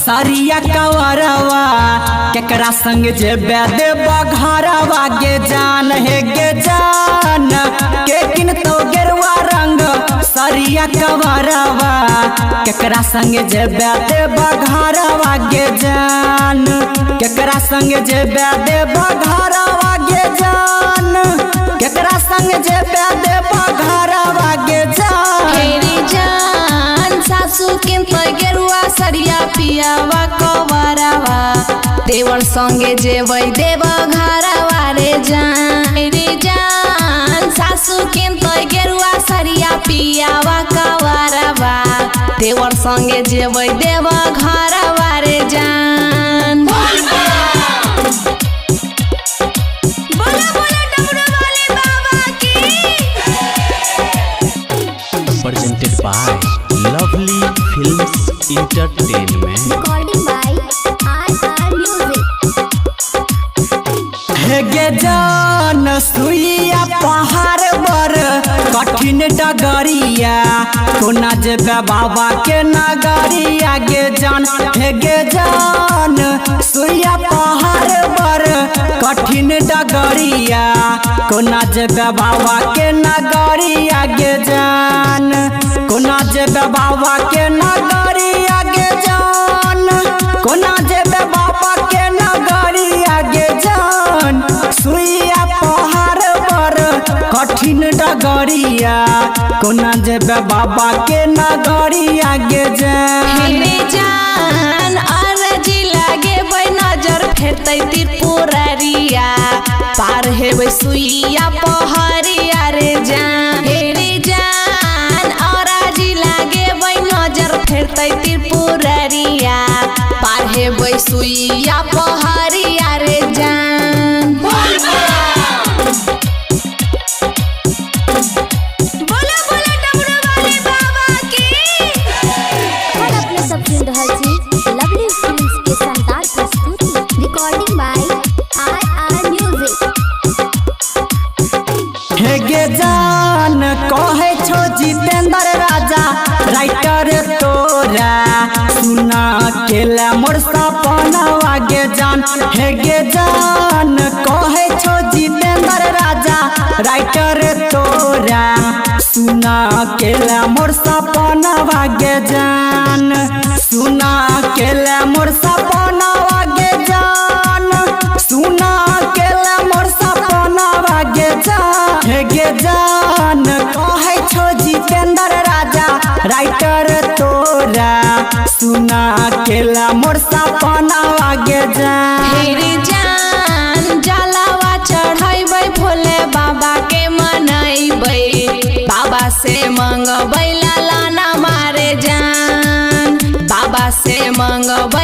सरिया कवरवा केकरा संग जेबे देबा घरवा गे जान हे गे जान के किन तो गेरुआ रंग सरिया कवरवा केकरा संग जेबे देबा घरवा गे जान केकरा संग जेबे देबा घरवा गे जान केकरा संग जेबे देबा घरवा गे जान हेरी जान सासू किन तो गेरुआ सरिया पियावा कवरवा देवर संगे जेबै देव घरवा रे जान रे जान सासू किन तो गेरुआ सरिया पियावा कवरवा देवर संगे जेबै देव घरवा रे जान presented by Lovely Films Entertainment. Recording by RR Music. हे गे जान सुइया पहाड़ बर कठिन डगरिया कोना जेबे बाबा के नगरिया गे जान हे गे जान सुइया पहाड़ बर कठिन डगरिया कोना जेबे बाबा के नगरिया गे जान कोना जेबे बाबा के नगरिया गे जान कोना जेबे बाबा के नगरिया गे जान सुइया पहाड़ पर कठिन डगरिया कोना जेबे बाबा के नगरिया गे जान हेरे जान अरजी लागे बै नजर फेरतै त्रिपुरारिया पार हेबै सुइया पहरिया रे जान हेरे जान अरजी लागे बै नजर फेरतै त्रिपुरारिया पार हेबै सुइया पहरिया रे जान बोला बोला डमरू वाले बाबा की और अपने सब सुन रहल छी लवली फिल्म्स के शानदार प्रस्तुति रिकॉर्डिंग बाय RR Music. हे गे जान कहे छो जितेंद्र राजा राइटर तोरा सुना केला मोर सपनवा गे जान हे गे जान कहे छो जितेंद्र राजा राइटर तोरा सुना केला मोर सपनवा गे जान सुना केला मोर सपनवा गे जान सुना केला मोर सपनवा गे जान हे गे जान कहे छो जितेंद्र राजा राइटर तोरा सुना केला मोर सपनवा गे जान हेरे जान जलावा चढ़ैबै भोले बाबा के मनैबै बाबा से मंगबै लालाना मारे जान बाबा से मंगबै